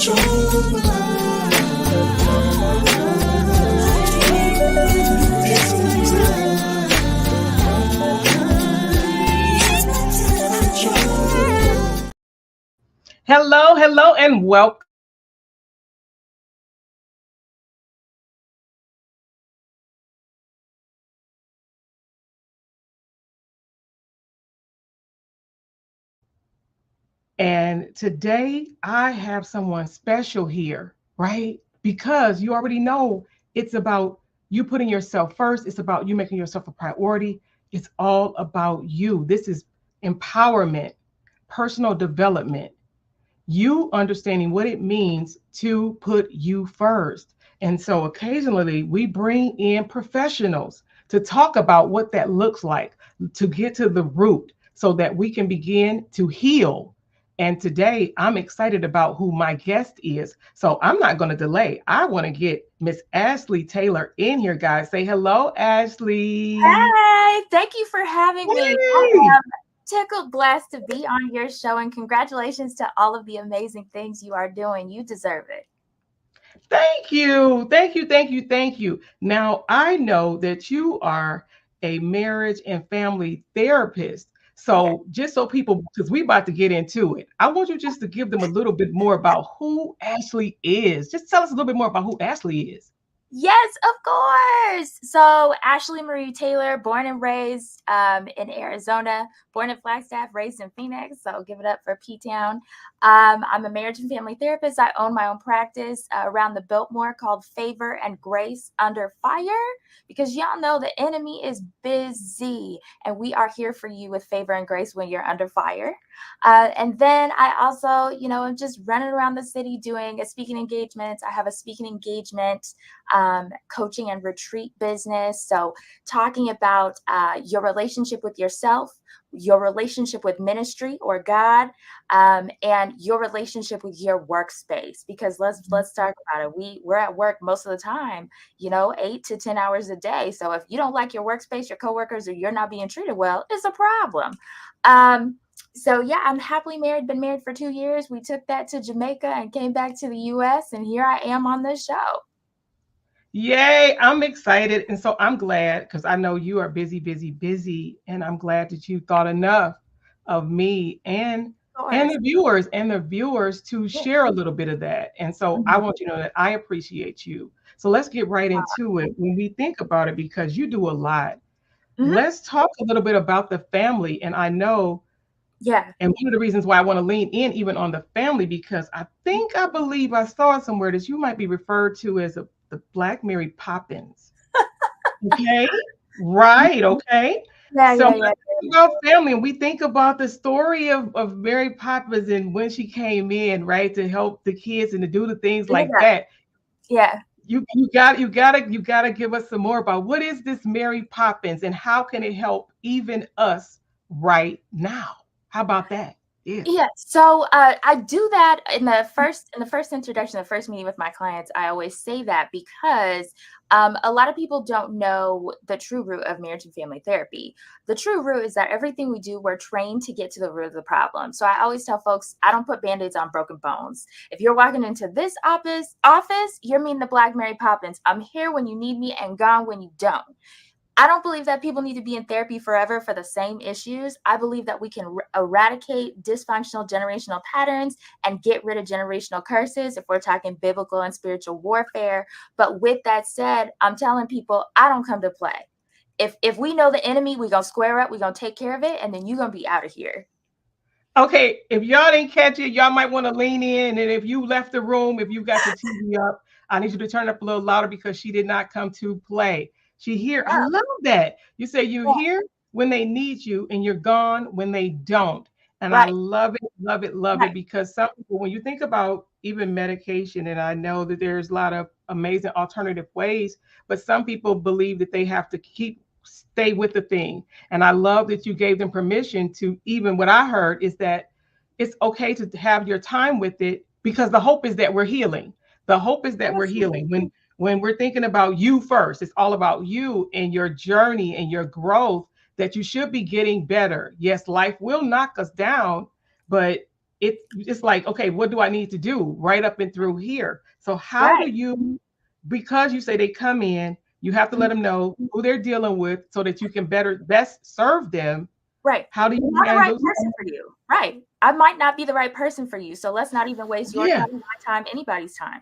Hello, hello, and welcome. And today I have someone special here, right? Because you already know it's about you putting yourself first, it's about you making yourself a priority. It's all about you. This is empowerment, personal development, you understanding what it means to put you first. And so occasionally we bring in professionals to talk about what that looks like, to get to the root so that we can begin to heal. And today I'm excited about who my guest is. So I'm not going to delay. I want to get Miss Ashley Taylor in here, guys. Say hello, Ashley. Hi, thank you for having me. I Hey. am tickled, blessed to be on your show, and congratulations to all of the amazing things you are doing. You deserve it. Thank you. Thank you. Thank you. Thank you. Now, I know that you are a marriage and family therapist. Yeah. So, just so people, because we're about to get into it, I want you just to give them a little bit more about who Ashley is. Just tell us a little bit more about who Ashley is. Yes, of course. So Ashley Marie Taylor, born and raised in Arizona, born in Flagstaff, raised in Phoenix. So give it up for P-Town. I'm a marriage and family therapist. I own my own practice around the Biltmore called Favor and Grace Under Fire, because y'all know the enemy is busy, and we are here for you with favor and grace when you're under fire. And then I also, I'm just running around the city doing a speaking engagements. I have a speaking engagement coaching and retreat business. So talking about your relationship with yourself, your relationship with ministry or God, and your relationship with your workspace. Because let's talk about it. We're at work most of the time, 8 to 10 hours a day. So if you don't like your workspace, your coworkers, or you're not being treated well, it's a problem. So yeah, I'm happily married, been married for 2 years. We took that to Jamaica and came back to the US, and here I am on this show. Yay, I'm excited. And so I'm glad because I know you are busy, busy, busy. And I'm glad that you thought enough of me Of and course. the viewers to Yeah. share a little bit of that. And so I Mhm. want you to know that I appreciate you. So let's get right into it when we think about it because you do a lot. Mhm. Let's talk a little bit about the family. And I know, Yeah. and one of the reasons why I want to lean in even on the family, because I believe I saw somewhere that you might be referred to as the Black Mary Poppins. Okay. Right. Mhm. Okay. Yeah, So yeah, let's yeah. think about family and we think about the story of Mary Poppins and when she came in, right, to help the kids and to do the things like Yeah. that. Yeah. You gotta give us some more about what is this Mary Poppins and how can it help even us right now? How about that? Yeah. Yeah, so I do that in the first introduction, the first meeting with my clients. I always say that because a lot of people don't know the true root of marriage and family therapy. The true root is that everything we do, we're trained to get to the root of the problem. So I always tell folks, I don't put band-aids on broken bones. If you're walking into this office, you're meeting the Black Mary Poppins. I'm here when you need me and gone when you don't. I don't believe that people need to be in therapy forever for the same issues. I believe that we can eradicate dysfunctional generational patterns and get rid of generational curses if we're talking biblical and spiritual warfare. But with that said, I'm telling people I don't come to play. If we know the enemy, we're going to square up, we're going to take care of it, and then you're going to be out of here. Okay, if y'all didn't catch it, y'all might want to lean in. And if you left the room, if you got your TV up, I need you to turn up a little louder because she did not come to play. She here. I Yeah, love that. You say you're yeah, here when they need you and you're gone when they don't. And I right, love it, love it, love it right. because some people, when you think about even medication, and I know that there's a lot of amazing alternative ways, but some people believe that they have to stay with the thing, and I love that you gave them permission to, even what I heard is that it's okay to have your time with it because the hope is that we're healing. The hope is that we're healing. When we're thinking about you first, it's all about you and your journey and your growth, that you should be getting better. Yes, life will knock us down, but it's like, okay, what do I need to do right up and through here? So how do Right. you, because you say they come in, you have to let Mhm. them know who they're dealing with so that you can better best serve them. Right. How do I'm you not the right handle? person for you. Right. I might not be the right person for you. So let's not even waste your Yeah, time, my time, anybody's time.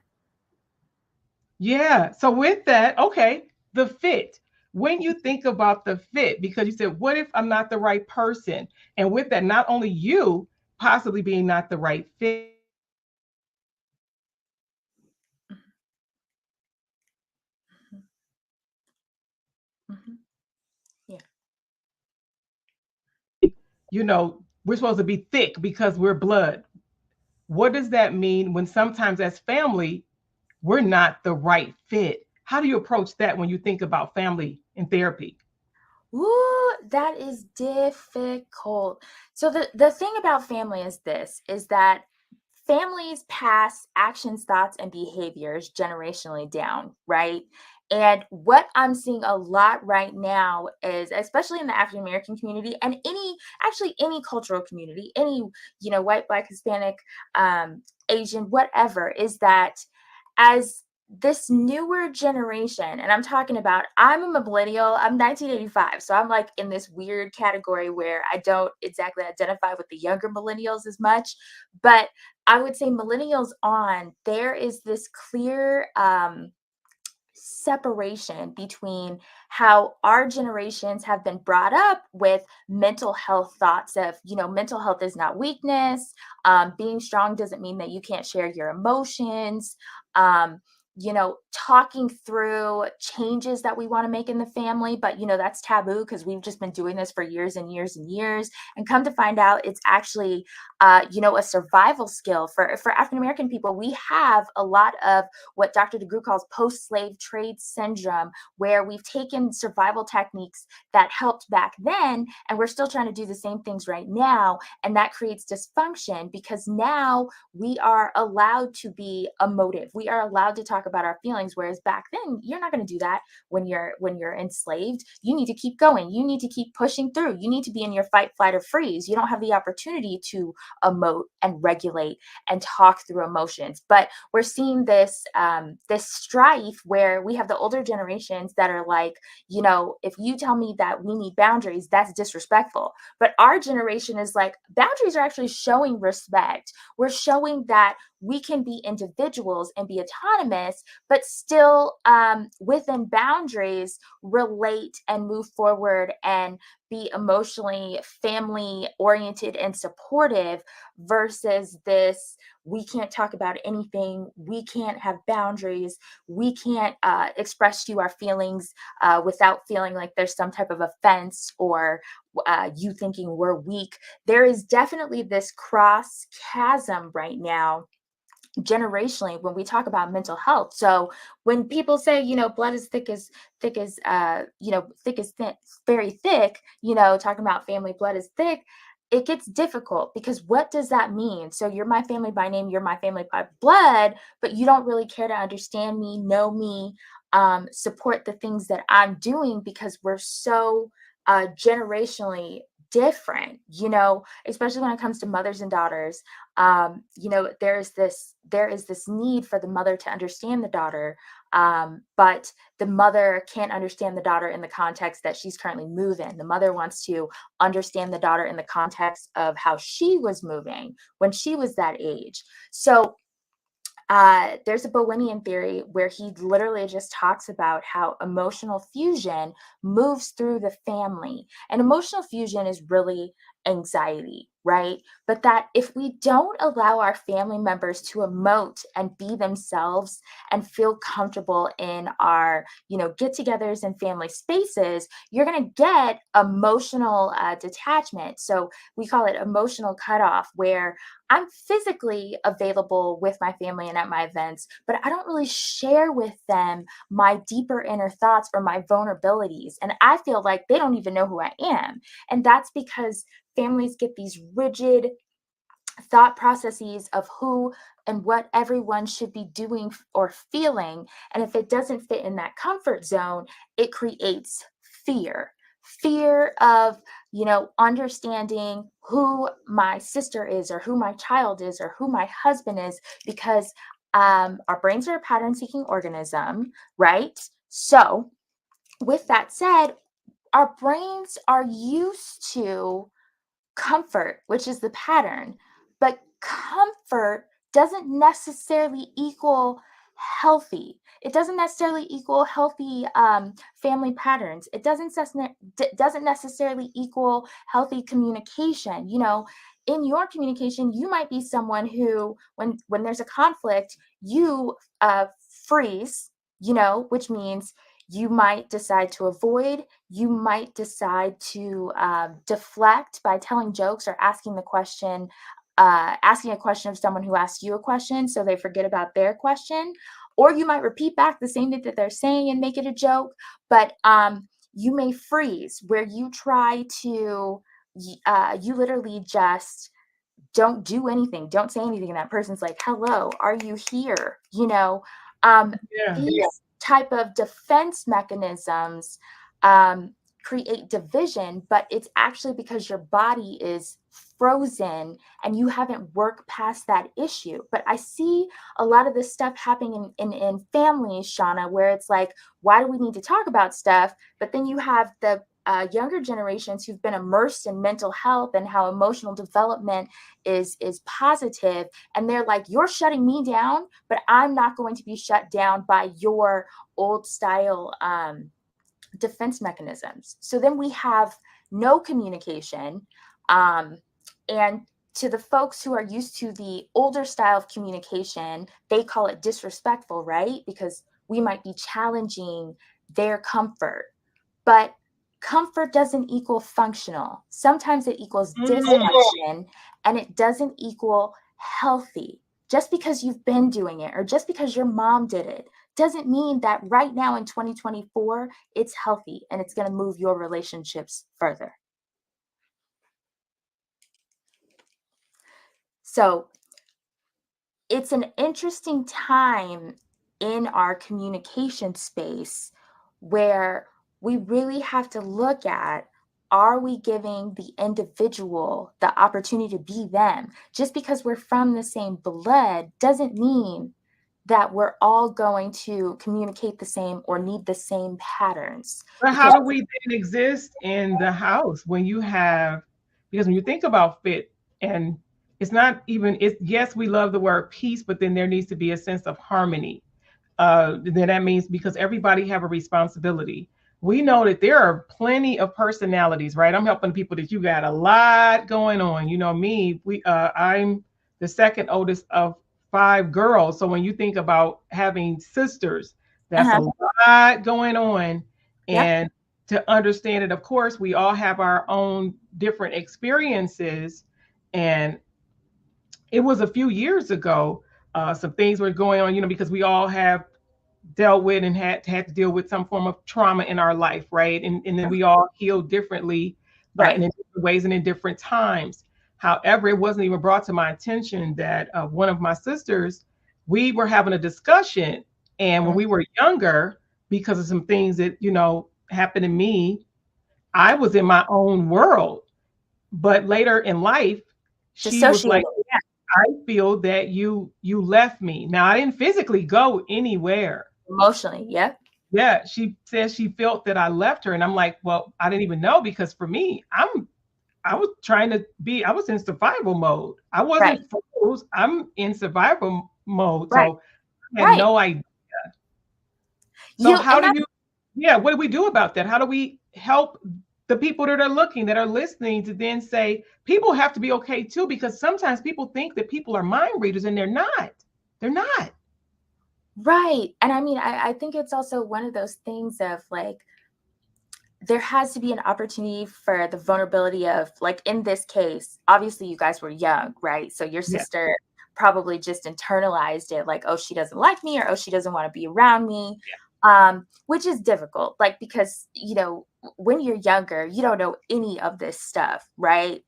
yeah. So with that, okay, the fit. When you think about the fit, because you said, what if I'm not the right person? And with that, not only you possibly being not the right fit, Mhm. Mhm. Yeah. we're supposed to be thick because we're blood. What does that mean when sometimes as family, we're not the right fit? How do you approach that when you think about family in therapy? Ooh, that is difficult. So the thing about family is this, is that families pass actions, thoughts, and behaviors generationally down, right? And what I'm seeing a lot right now is, especially in the African American community and actually any cultural community, any, white, black, Hispanic, Asian, whatever, is that as this newer generation, and I'm talking about, I'm a millennial, I'm 1985. So I'm like in this weird category where I don't exactly identify with the younger millennials as much. But I would say millennials on, there is this clear separation between how our generations have been brought up with mental health thoughts of, mental health is not weakness. Being strong doesn't mean that you can't share your emotions. Um, talking through changes that we want to make in the family, but that's taboo because we've just been doing this for years and years and years. And come to find out, it's actually, a survival skill for African American people. We have a lot of what Dr. DeGroot calls post-slave trade syndrome, where we've taken survival techniques that helped back then, and we're still trying to do the same things right now. And that creates dysfunction because now we are allowed to be emotive. We are allowed to talk about our feelings, whereas back then, you're not going to do that when you're enslaved. You need to keep going. You need to keep pushing through. You need to be in your fight, flight, or freeze. You don't have the opportunity to emote and regulate and talk through emotions. But we're seeing this strife where we have the older generations that are like, if you tell me that we need boundaries, that's disrespectful. But our generation is like, boundaries are actually showing respect. We're showing that we can be individuals and be autonomous, but still within boundaries, relate and move forward and be emotionally family oriented and supportive versus this, we can't talk about anything, we can't have boundaries, we can't express to you our feelings without feeling like there's some type of offense or you thinking we're weak. There is definitely this cross chasm right now generationally when we talk about mental health. So when people say, blood is thick as thin, very thick, talking about family blood is thick, it gets difficult because what does that mean? So you're my family by name, you're my family by blood, but you don't really care to understand me, know me, support the things that I'm doing because we're so generationally different, especially when it comes to mothers and daughters. There is this need for the mother to understand the daughter, but the mother can't understand the daughter in the context that she's currently moving. The mother wants to understand the daughter in the context of how she was moving when she was that age. So there's a Bowenian theory where he literally just talks about how emotional fusion moves through the family. And emotional fusion is really anxiety, right? But that if we don't allow our family members to emote and be themselves and feel comfortable in our, get-togethers and family spaces, you're going to get emotional detachment. So we call it emotional cutoff, where I'm physically available with my family and at my events, but I don't really share with them my deeper inner thoughts or my vulnerabilities. And I feel like they don't even know who I am. And that's because families get these rigid thought processes of who and what everyone should be doing or feeling. And if it doesn't fit in that comfort zone, it creates fear. Fear of, understanding who my sister is or who my child is or who my husband is, because our brains are a pattern seeking organism, right? So with that said, our brains are used to comfort, which is the pattern, but comfort doesn't necessarily equal healthy. It doesn't necessarily equal healthy family patterns. It doesn't necessarily equal healthy communication. In your communication, you might be someone who, when there's a conflict, you freeze. Which means you might decide to avoid, you might decide to deflect by telling jokes or asking a question of someone who asked you a question so they forget about their question. Or you might repeat back the same thing that they're saying and make it a joke. But you may freeze, where you try to, you literally just don't do anything, don't say anything, and that person's like, hello, are you here? Yeah. These type of defense mechanisms create division, but it's actually because your body is frozen and you haven't worked past that issue. But I see a lot of this stuff happening in families, Shawanna, where it's like, why do we need to talk about stuff? But then you have the younger generations who've been immersed in mental health and how emotional development is positive, and they're like, you're shutting me down, but I'm not going to be shut down by your old style defense mechanisms. So then we have no communication, and to the folks who are used to the older style of communication, they call it disrespectful, right? Because we might be challenging their comfort. But comfort doesn't equal functional. Sometimes it equals dysfunction, and it doesn't equal healthy. Just because you've been doing it or just because your mom did it doesn't mean that right now in 2024 it's healthy and it's going to move your relationships further. So it's an interesting time in our communication space where we really have to look at, are we giving the individual the opportunity to be them? Just because we're from the same blood doesn't mean that we're all going to communicate the same or need the same patterns. But how Because do we then exist in the house when you have, because when you think about fit, and it's not even, it's, yes, we love the word peace, but then there needs to be a sense of harmony. Then that means because everybody have a responsibility. We know that there are plenty of personalities, right? I'm helping people that you got a lot going on. You know me, I'm the second oldest of five girls. So when you think about having sisters, that's a uh-huh. lot going on. Yep. And to understand it, of course, we all have our own different experiences. And it was a few years ago, some things were going on, because we all have dealt with and had to deal with some form of trauma in our life, right? And then we all heal differently, Right. and in different ways and in different times. However, it wasn't even brought to my attention that one of my sisters, we were having a discussion, and when Mhm. we were younger, because of some things that happened to me, I was in my own world. But later in life, she was Dissociated. like, I feel that you left me. Now I didn't physically go anywhere. Emotionally. Yep. Yeah, she says she felt that I left her, and I'm like, well, I didn't even know, because for me, I was trying to be, I was in survival mode. I Right. wasn't froze. I'm in survival mode, Right. so I had Right. no idea. So You how and do that's you? Yeah, what do we do about that? How do we help the people that are looking, that are listening, to then say people have to be okay too? Because sometimes people think that people are mind readers, and they're not. They're not. right. And I mean, I think it's also one of those things of like, there has to be an opportunity for the vulnerability of, like, in this case, obviously you guys were young, right? So your Yeah. sister probably just internalized it like, oh, she doesn't like me, or oh, she doesn't want to be around me. Which is difficult, like, because when you're younger, you don't know any of this stuff, right?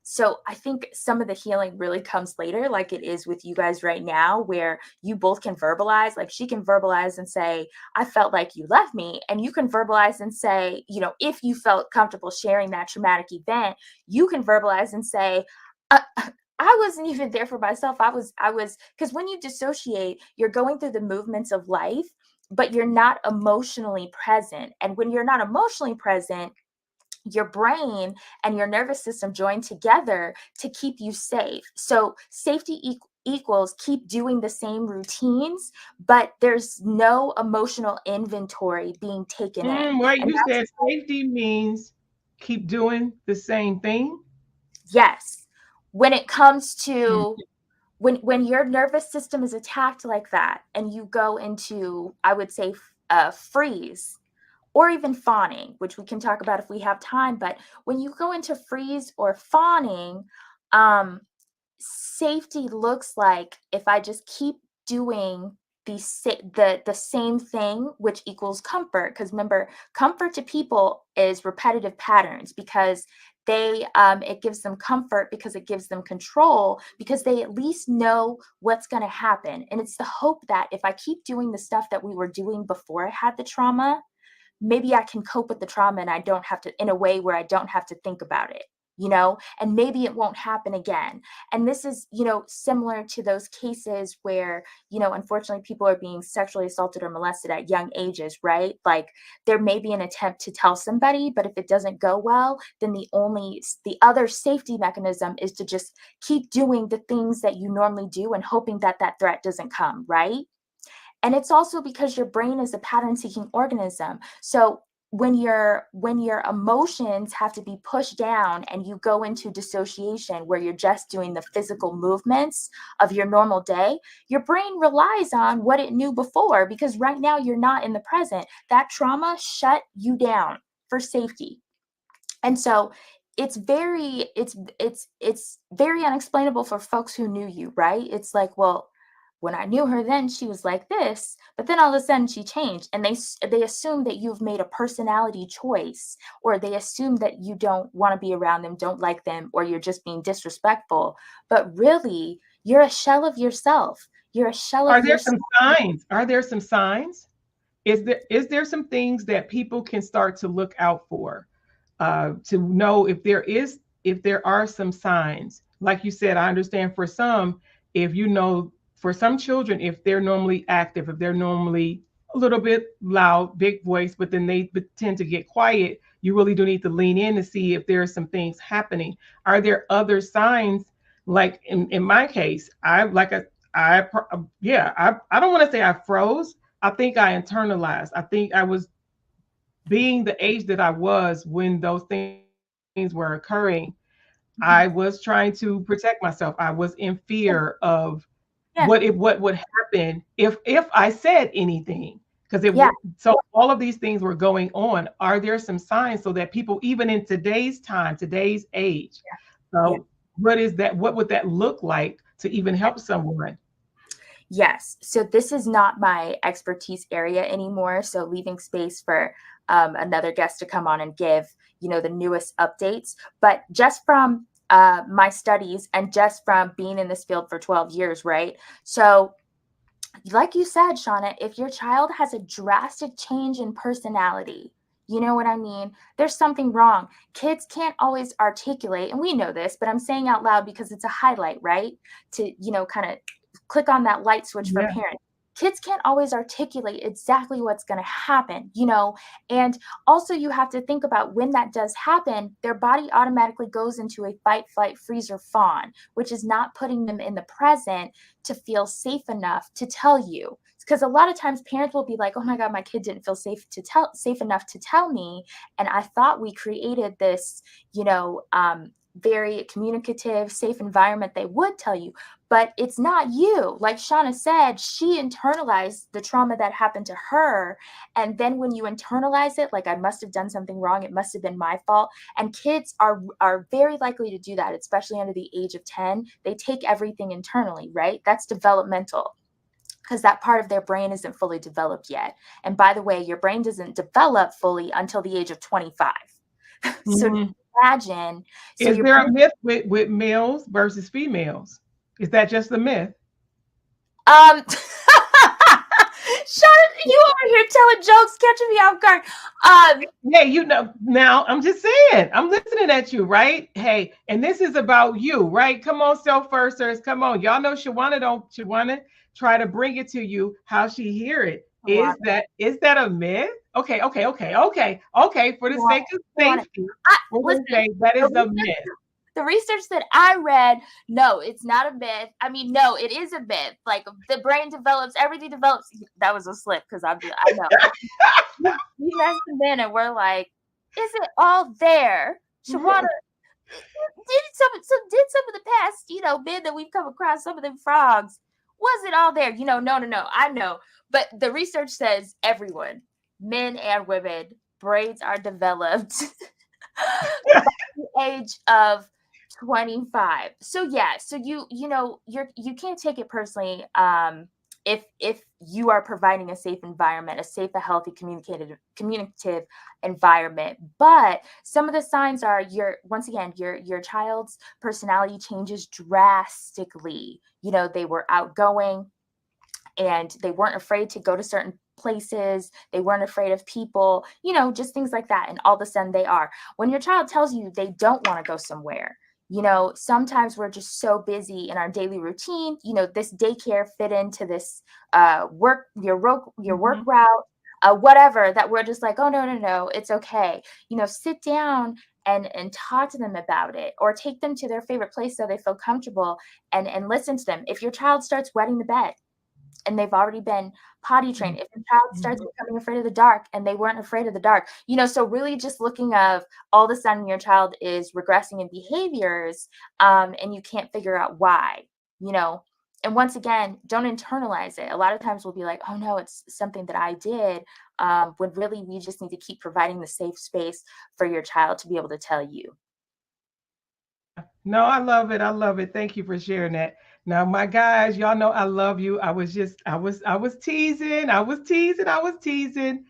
So I think some of the healing really comes later, like it is with you guys right now, where you both can verbalize, like she can verbalize and say, I felt like you left me. And you can verbalize and say, if you felt comfortable sharing that traumatic event, you can verbalize and say, uh, I wasn't even there for myself. Because when you dissociate, you're going through the movements of life, but you're not emotionally present. And when you're not emotionally present, your brain and your nervous system join together to keep you safe. So safety equals keep doing the same routines, but there's no emotional inventory being taken in. Right, And you that's, said safety means keep doing the same thing. yes, when it comes Mm. to when your nervous system is attacked like that and you go into, I would say, freeze, or even fawning, which we can talk about if we have time. But when you go into freeze or fawning, um, safety looks like if I just keep doing the same thing, which equals comfort. Because remember, comfort to people is repetitive patterns, because it gives them comfort because it gives them control, because they at least know what's going to happen. And it's the hope that if I keep doing the stuff that we were doing before I had the trauma, maybe I can cope with the trauma and I don't have to, in a way where I don't have to think about it, and maybe it won't happen again. And this is, similar to those cases where, unfortunately people are being sexually assaulted or molested at young ages, right? Like there may be an attempt to tell somebody, but if it doesn't go well, then the other safety mechanism is to just keep doing the things that you normally do and hoping that that threat doesn't come, right? And it's also because your brain is a pattern seeking organism. So when your emotions have to be pushed down and you go into dissociation where you're just doing the physical movements of your normal day, your brain relies on what it knew before, because right now you're not in the present. That trauma shut you down for safety. And so it's very unexplainable for folks who knew you, right? It's like, well, when I knew her then she was like this, but then all of a sudden she changed, and they assume that you've made a personality choice, or they assume that you don't want to be around them, don't like them, or you're just being disrespectful. But really, you're a shell of yourself. You're a shell Are of there yourself. some signs? Are there some signs? Is there some things that people can start to look out for, to know if there are some signs? Like you said, I understand for some, if for some children, if they're normally active, if they're normally a little bit loud, big voice, but then they tend to get quiet, you really do need to lean in to see if there are some things happening. Are there other signs? Like in my case, I don't want to say I froze. I think I internalized. I think I was, being the age that I was when those things were occurring, I was trying to protect myself. I was in fear of Yeah, what would happen if I said anything, because yeah, so all of these things were going on. Are there some signs so that people, even in today's time, today's age, yeah. so what would that look like to even help someone? Yes. So this is not my expertise area anymore. So leaving space for another guest to come on and give, the newest updates. But just from my studies and just from being in this field for 12 years, right? So like you said, Shauna, if your child has a drastic change in personality, you know what I mean? There's something wrong. Kids can't always articulate, and we know this, but I'm saying out loud because it's a highlight, right? To, kind of click on that light switch for Yeah. parents. Kids can't always articulate exactly what's going to happen, and also you have to think about when that does happen, their body automatically goes into a fight, flight, freeze, or fawn, which is not putting them in the present to feel safe enough to tell you. Because a lot of times parents will be like, oh my God, my kid didn't feel safe enough to tell me. And I thought we created this, very communicative, safe environment they would tell you. But it's not you. Like Shauna said, she internalized the trauma that happened to her. And then when you internalize it, like I must have done something wrong, it must have been my fault. And kids are very likely to do that, especially under the age of 10. They take everything internally, right? That's developmental, because that part of their brain isn't fully developed yet. And by the way, your brain doesn't develop fully until the age of 25. So Mhm. imagine. So Is your there a brain, myth with males versus females? Is that just a myth? um, shut it, you over here telling jokes, catching me off guard. Hey, now I'm just saying, I'm listening at you, right? Hey, and this is about you, right? Come on, self firsters, come on. Y'all know Shawanna try to bring it to you how she hear it. Is that a myth? Okay. For the sake of Shawanna, safety, we're gonna listen, say that the is a research, myth. the research that I read, no, it's not a myth. I mean, no, it is a myth. Like the brain develops, everything develops. That was a slip because I know we messed them in, and we're like, is it all there? Shawana, did some of the past, men that we've come across, some of them frogs, was it all there? No. I know, but the research says everyone, men and women, brains are developed age of 25. So yeah, so you can't take it personally, if you are providing a safe environment, a safe, a healthy, communicative environment. But some of the signs are, your child's personality changes drastically. They were outgoing, and they weren't afraid to go to certain places. They weren't afraid of people, just things like that. And all of a sudden they are. When your child tells you they don't want to go somewhere, sometimes we're just so busy in our daily routine. This daycare fit into this your work Mhm. route, whatever, that we're just like, oh, no, it's okay. Sit down and talk to them about it, or take them to their favorite place so they feel comfortable, and listen to them. If your child starts wetting the bed, and they've already been potty trained, if the child starts Mhm. becoming afraid of the dark and they weren't afraid of the dark, so really just looking of, all of a sudden your child is regressing in behaviors, and you can't figure out why, you know and once again, don't internalize it. A lot of times we'll be like, oh no, it's something that I did, when really we just need to keep providing the safe space for your child to be able to tell you. No, I love it. I love it. Thank you for sharing that. Now, my guys, y'all know I love you. I was teasing. I was teasing.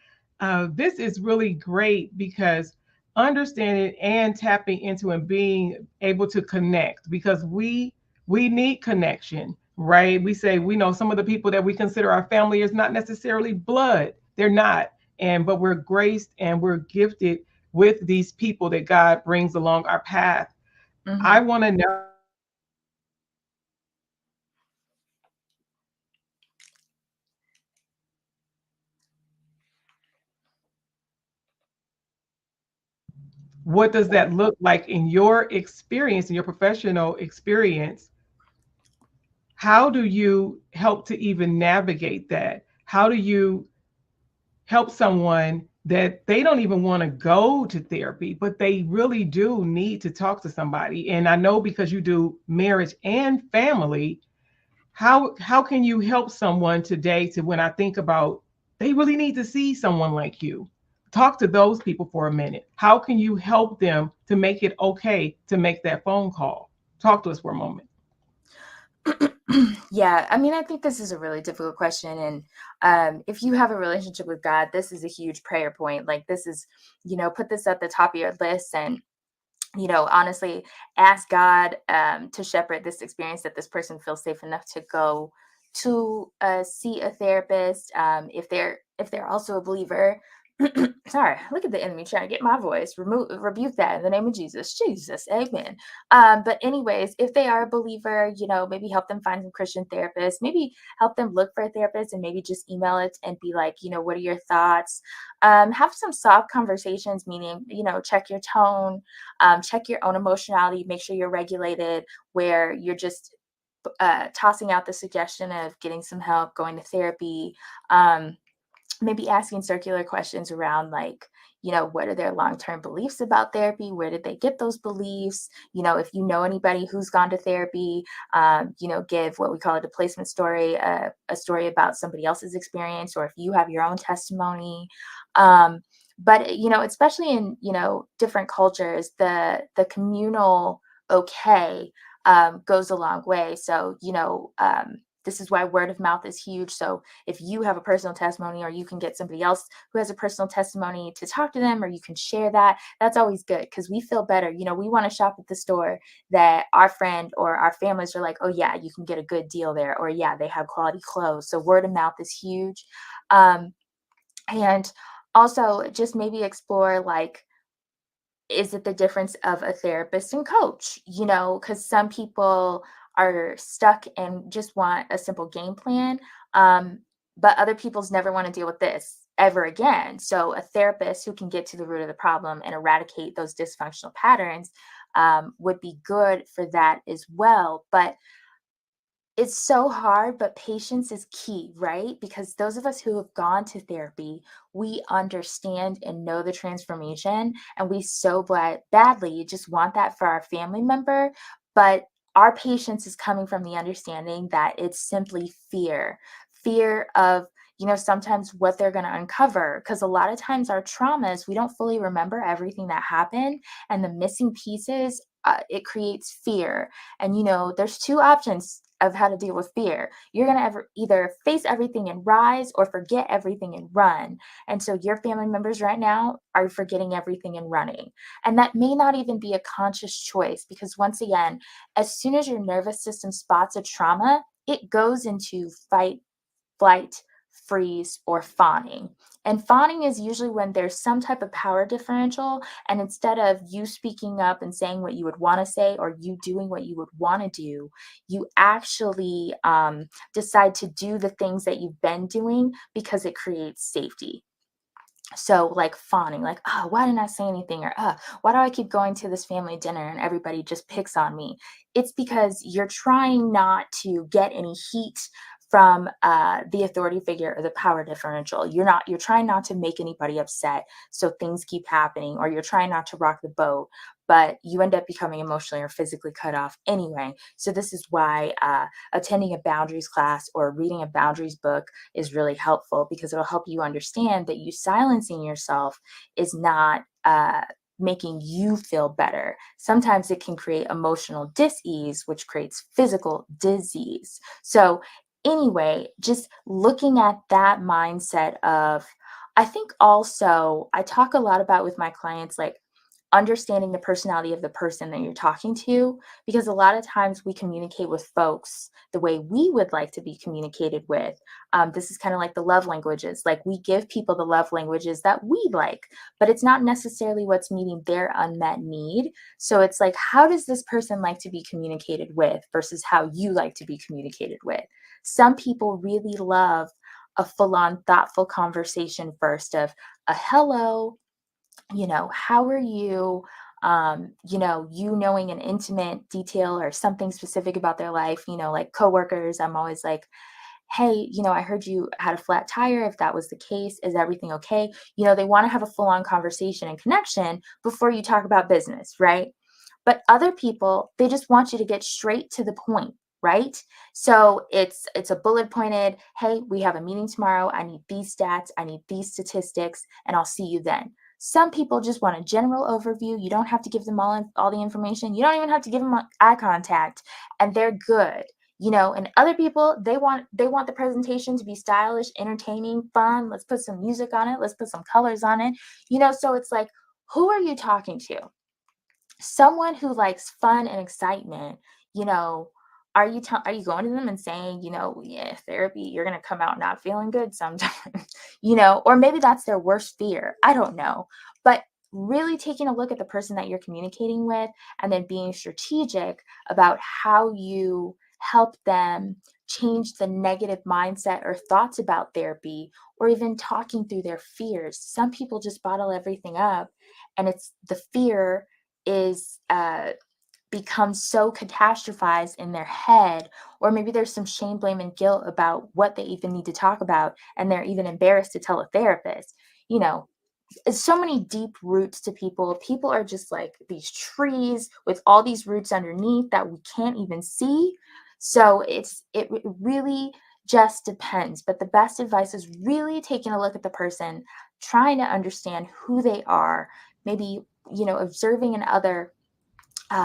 This is really great because understanding and tapping into and being able to connect, because we need connection, right? We say we know some of the people that we consider our family is not necessarily blood. They're not. But we're graced and we're gifted with these people that God brings along our path. I Hmm. want to know, what does that look like in your experience, in your professional experience? How do you help to even navigate that? How do you help someone that they don't even want to go to therapy, but they really do need to talk to somebody? And I know because you do marriage and family, how can you help someone today, to when I think about they really need to see someone like you? Talk to those people for a minute. How can you help them to make it okay to make that phone call? Talk to us for a moment. Yeah, I mean, I think this is a really difficult question. And if you have a relationship with God, this is a huge prayer point. Like, this is, put this at the top of your list, and, honestly, ask God, to shepherd this experience, that this person feels safe enough to go to see a therapist. If they're also a believer, sorry, look at the enemy trying to get my voice. Rebuke that in the name of Jesus. Jesus, amen. But anyways, if they are a believer, maybe help them find some Christian therapists. Maybe help them look for a therapist, and maybe just email it and be like, what are your thoughts? Have some soft conversations, meaning, check your tone, check your own emotionality, make sure you're regulated, where you're just tossing out the suggestion of getting some help, going to therapy. Maybe asking circular questions around, like, what are their long-term beliefs about therapy? Where did they get those beliefs? If you know anybody who's gone to therapy, give what we call a displacement story, a story about somebody else's experience, or if you have your own testimony. But especially in different cultures, the communal okay, goes a long way. So This is why word of mouth is huge. So if you have a personal testimony, or you can get somebody else who has a personal testimony to talk to them, or you can share that, that's always good, because we feel better. We want to shop at the store that our friend or our families are like, oh yeah, you can get a good deal there, or yeah, they have quality clothes. So word of mouth is huge. And also just maybe explore, like, is it the difference of a therapist and coach? Because some people are stuck and just want a simple game plan. Um, but other people's never want to deal with this ever again. So a therapist who can get to the root of the problem and eradicate those dysfunctional patterns would be good for that as well. But it's so hard, but patience is key, right? Because those of us who have gone to therapy, we understand and know the transformation, and we so badly just want that for our family member. But our patience is coming from the understanding that it's simply fear of, sometimes what they're going to uncover. Because a lot of times our traumas, we don't fully remember everything that happened, and the missing pieces, it creates fear. And there's two options of how to deal with fear. You're going to either face everything and rise, or forget everything and run. And so your family members right now are forgetting everything and running. And that may not even be a conscious choice, because once again, as soon as your nervous system spots a trauma, it goes into fight, flight, freeze, or fawning. And fawning is usually when there's some type of power differential, and instead of you speaking up and saying what you would want to say, or you doing what you would want to do, you actually decide to do the things that you've been doing because it creates safety. So, like fawning, like, oh, why didn't I say anything? Or, why do I keep going to this family dinner and everybody just picks on me? It's because you're trying not to get any heat from the authority figure or the power differential. You're trying not to make anybody upset. So things keep happening, or you're trying not to rock the boat, but you end up becoming emotionally or physically cut off anyway. So this is why attending a boundaries class or reading a boundaries book is really helpful, because it'll help you understand that you silencing yourself is not making you feel better. Sometimes it can create emotional dis-ease, which creates physical disease. So anyway, just looking at that mindset of, I think also I talk a lot about with my clients, like, understanding the personality of the person that you're talking to, because a lot of times we communicate with folks the way we would like to be communicated with. This is kind of like the love languages. Like, we give people the love languages that we like, but it's not necessarily what's meeting their unmet need. So it's like, how does this person like to be communicated with versus how you like to be communicated with? Some people really love a full on thoughtful conversation first, of a hello, how are you? You knowing an intimate detail or something specific about their life, like coworkers, I'm always like, hey, I heard you had a flat tire. If that was the case, is everything okay? They want to have a full on conversation and connection before you talk about business, right? But other people, they just want you to get straight to the point, right? So it's a bullet pointed, hey, we have a meeting tomorrow. I need these stats, I need these statistics, and I'll see you then. Some people just want a general overview. You don't have to give them all the information. You don't even have to give them eye contact, and they're good. And other people, they want the presentation to be stylish, entertaining, fun. Let's put some music on it. Let's put some colors on it. So it's like, who are you talking to? Someone who likes fun and excitement, you know, are you going to them and saying, yeah, therapy, you're going to come out not feeling good sometimes, or maybe that's their worst fear. I don't know. But really taking a look at the person that you're communicating with, and then being strategic about how you help them change the negative mindset or thoughts about therapy, or even talking through their fears. Some people just bottle everything up, and it's the fear is becomes so catastrophized in their head, or maybe there's some shame, blame, and guilt about what they even need to talk about, and they're even embarrassed to tell a therapist. You know, so many deep roots to people. People are just like these trees with all these roots underneath that we can't even see. So it really just depends. But the best advice is really taking a look at the person, trying to understand who they are, maybe observing in other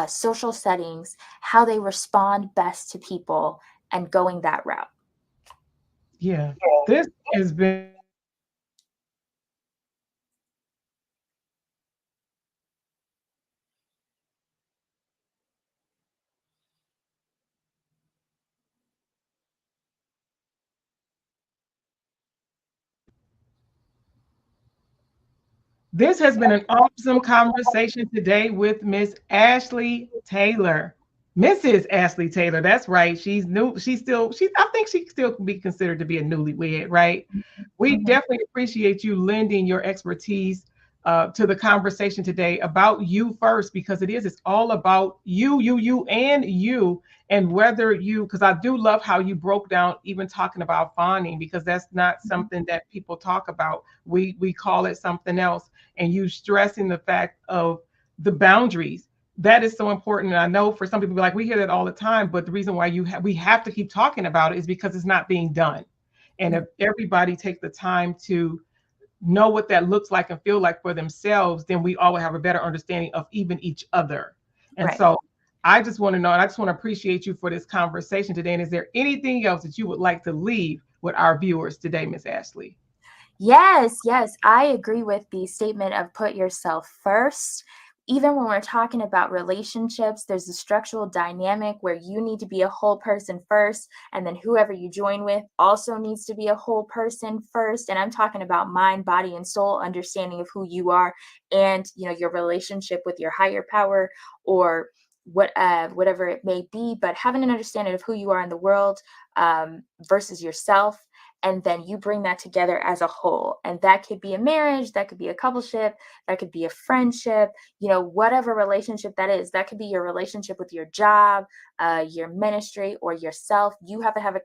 social settings how they respond best to people, and going that route. Yeah. This has been This has been an awesome conversation today with Miss Ashley Taylor. Mrs. Ashley Taylor, that's right. She's new. I think she still can be considered to be a newlywed, right? We Mhm. definitely appreciate you lending your expertise to the conversation today about you first, because it's all about you, and you, and whether you, because I do love how you broke down even talking about fawning, because that's not something that people talk about. We call it something else, and you stressing the fact of the boundaries. That is so important. And I know for some people, like we hear that all the time, but the reason why we have to keep talking about it is because it's not being done. And if everybody take the time to know what that looks like and feel like for themselves, then we all will have a better understanding of even each other. And Right. so I just want to know, and I just want to appreciate you for this conversation today. And is there anything else that you would like to leave with our viewers today, Miss Ashley? Yes, yes, I agree with the statement of put yourself first. Even when we're talking about relationships, there's a structural dynamic where you need to be a whole person first, and then whoever you join with also needs to be a whole person first. And I'm talking about mind, body, and soul understanding of who you are, and your relationship with your higher power, or whatever it may be. But having an understanding of who you are in the world, versus yourself, and then you bring that together as a whole, and that could be a marriage, that could be a coupleship, that could be a friendship, whatever relationship that is. That could be your relationship with your job, your ministry, or yourself. You have to have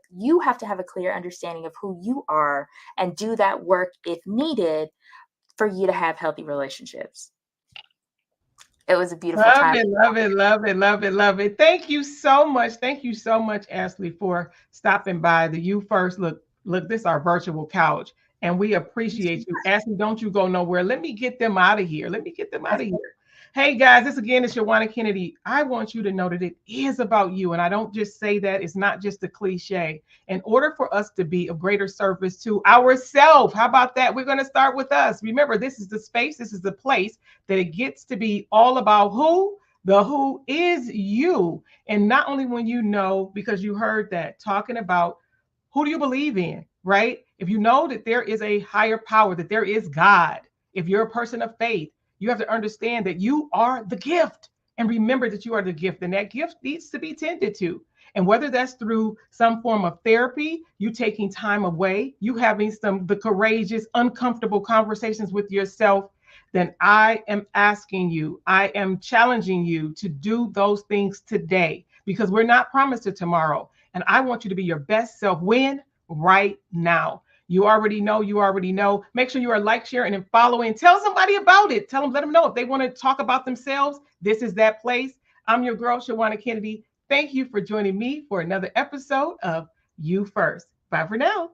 a clear understanding of who you are, and do that work if needed, for you to have healthy relationships. It was a beautiful Love time. it, love it, love it, love it, love it. Thank you so much. Thank you so much, Ashley, for stopping by the You First. Look, this is our virtual couch, and we appreciate you. Ashley, don't you go nowhere. Let me get them out of here. Let me get them out of here. Hey guys, this again is Shawanna Kennedy. I want you to know that it is about you. And I don't just say that, it's not just a cliche. In order for us to be of greater service to ourselves, how about that? We're going to start with us. Remember, this is the space, this is the place that it gets to be all about who? The who is you. And not only when you know, because you heard that talking about who do you believe in, right? If you know that there is a higher power, that there is God, if you're a person of faith, you have to understand that you are the gift. And remember that you are the gift, and that gift needs to be tended to. And whether that's through some form of therapy, you taking time away, you having the courageous, uncomfortable conversations with yourself, then I am asking you, I am challenging you to do those things today, because we're not promised a tomorrow. And I want you to be your best self. When? Right now. You already know, you already know. Make sure you are like, sharing, and following. Tell somebody about it. Let them know if they want to talk about themselves. This is that place. I'm your girl, Shawanna Kennedy. Thank you for joining me for another episode of You First. Bye for now.